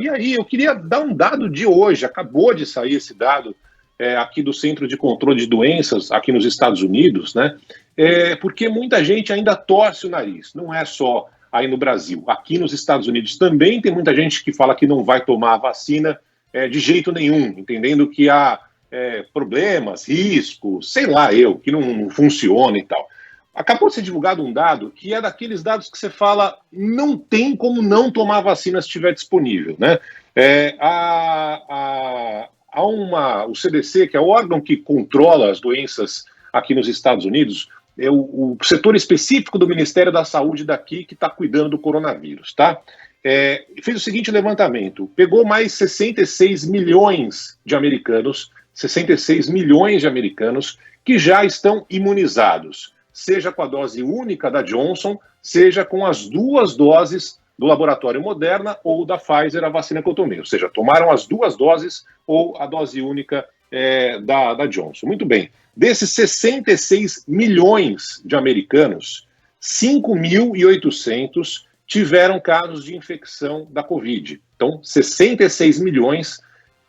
E aí, eu queria dar um dado de hoje, acabou de sair esse dado aqui do Centro de Controle de Doenças, aqui nos Estados Unidos, né? Porque muita gente ainda torce o nariz, não é só aí no Brasil. Aqui nos Estados Unidos também tem muita gente que fala que não vai tomar a vacina de jeito nenhum, entendendo que há problemas, riscos, sei lá que não funciona e tal. Acabou de ser divulgado um dado que é daqueles dados que você fala não tem como não tomar a vacina se estiver disponível, né? O CDC, que é o órgão que controla as doenças aqui nos Estados Unidos, é o setor específico do Ministério da Saúde daqui que está cuidando do coronavírus, tá? Fez o seguinte levantamento, pegou mais 66 milhões de americanos, 66 milhões de americanos que já estão imunizados, seja com a dose única da Johnson, seja com as 2 doses do laboratório Moderna ou da Pfizer, a vacina que eu tomei. Ou seja, tomaram as 2 doses ou a dose única da Johnson. Muito bem. Desses 66 milhões de americanos, 5.800 tiveram casos de infecção da Covid. Então, 66 milhões,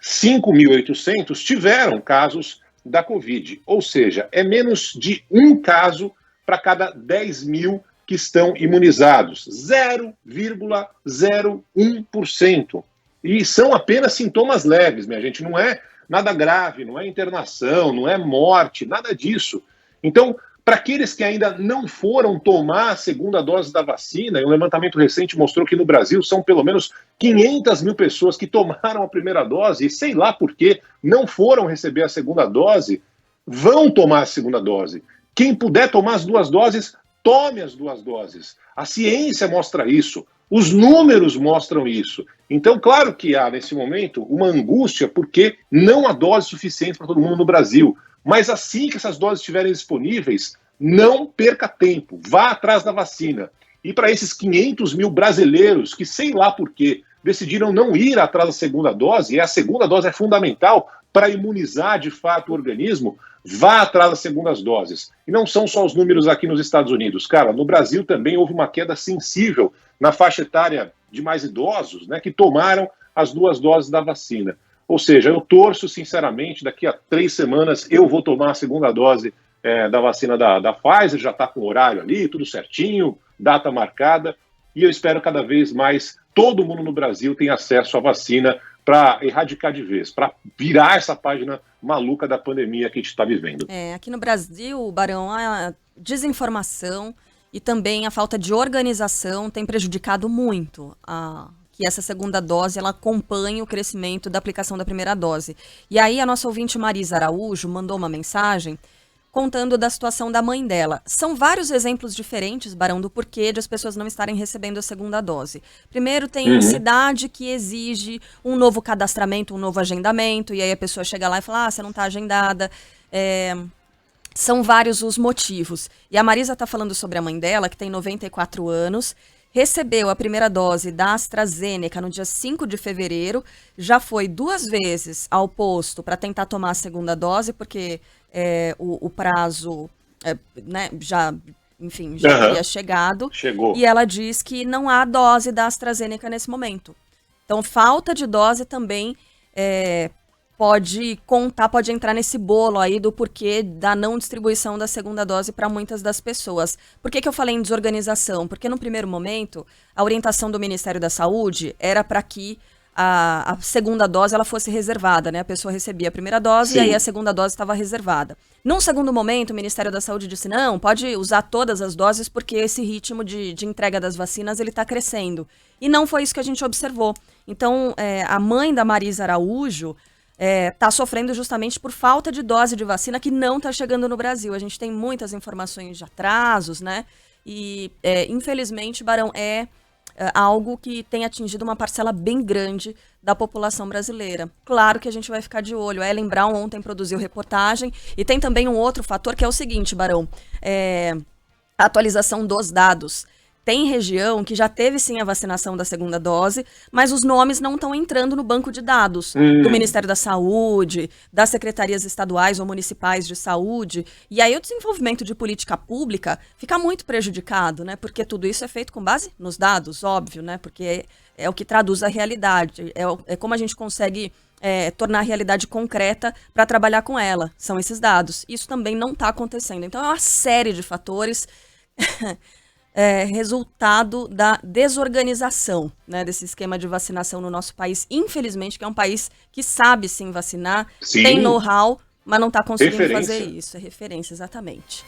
5.800 tiveram casos da Covid. Ou seja, é menos de um caso para cada 10 mil que estão imunizados. 0,01%. E são apenas sintomas leves, minha gente. Não é nada grave, não é internação, não é morte, nada disso. Então, para aqueles que ainda não foram tomar a segunda dose da vacina, e um levantamento recente mostrou que no Brasil são pelo menos 500 mil pessoas que tomaram a primeira dose e sei lá por que não foram receber a segunda dose, vão tomar a segunda dose. Quem puder tomar as 2 doses, tome as 2 doses. A ciência mostra isso, os números mostram isso. Então, claro que há, nesse momento, uma angústia porque não há dose suficiente para todo mundo no Brasil. Mas assim que essas doses estiverem disponíveis, não perca tempo, vá atrás da vacina. E para esses 500 mil brasileiros que, sei lá por quê, decidiram não ir atrás da segunda dose, e a segunda dose é fundamental para imunizar de fato o organismo, vá atrás das segundas doses. E não são só os números aqui nos Estados Unidos. Cara, no Brasil também houve uma queda sensível na faixa etária de mais idosos, né, que tomaram as 2 doses da vacina. Ou seja, eu torço, sinceramente, daqui a 3 semanas eu vou tomar a segunda dose da vacina da Pfizer, já está com horário ali, tudo certinho, data marcada, e eu espero cada vez mais todo mundo no Brasil tenha acesso à vacina para erradicar de vez, para virar essa página maluca da pandemia que a gente está vivendo. Aqui no Brasil, Barão, a desinformação e também a falta de organização tem prejudicado muito que essa segunda dose ela acompanhe o crescimento da aplicação da primeira dose. E aí a nossa ouvinte Marisa Araújo mandou uma mensagem contando da situação da mãe dela. São vários exemplos diferentes, Barão, do porquê de as pessoas não estarem recebendo a segunda dose. Primeiro, tem cidade que exige um novo cadastramento, um novo agendamento, e aí a pessoa chega lá e fala, você não está agendada. São vários os motivos. E a Marisa está falando sobre a mãe dela, que tem 94 anos, recebeu a primeira dose da AstraZeneca no dia 5 de fevereiro, já foi 2 vezes ao posto para tentar tomar a segunda dose, porque o prazo já havia chegado. Chegou. E ela diz que não há dose da AstraZeneca nesse momento. Então, falta de dose também pode entrar nesse bolo aí do porquê da não distribuição da segunda dose para muitas das pessoas. Por que eu falei em desorganização? Porque no primeiro momento, a orientação do Ministério da Saúde era para que a segunda dose ela fosse reservada, né? A pessoa recebia a primeira dose. Sim. E aí a segunda dose estava reservada. Num segundo momento, o Ministério da Saúde disse, não, pode usar todas as doses porque esse ritmo de entrega das vacinas ele está crescendo. E não foi isso que a gente observou. Então, a mãe da Marisa Araújo está sofrendo justamente por falta de dose de vacina que não está chegando no Brasil. A gente tem muitas informações de atrasos, né? E, infelizmente, Barão, algo que tem atingido uma parcela bem grande da população brasileira. Claro que a gente vai ficar de olho. A Ellen Brown ontem produziu reportagem e tem também um outro fator que é o seguinte, Barão, a atualização dos dados. tem região que já teve sim a vacinação da segunda dose, mas os nomes não estão entrando no banco de dados do Ministério da Saúde, das secretarias estaduais ou municipais de saúde. E aí o desenvolvimento de política pública fica muito prejudicado, né? Porque tudo isso é feito com base nos dados, óbvio, né? Porque é o que traduz a realidade, é como a gente consegue tornar a realidade concreta para trabalhar com ela, são esses dados. Isso também não está acontecendo. Então é uma série de fatores resultado da desorganização, né, desse esquema de vacinação no nosso país, infelizmente, que é um país que sabe sim vacinar, tem know-how, mas não está conseguindo fazer isso. É referência, exatamente.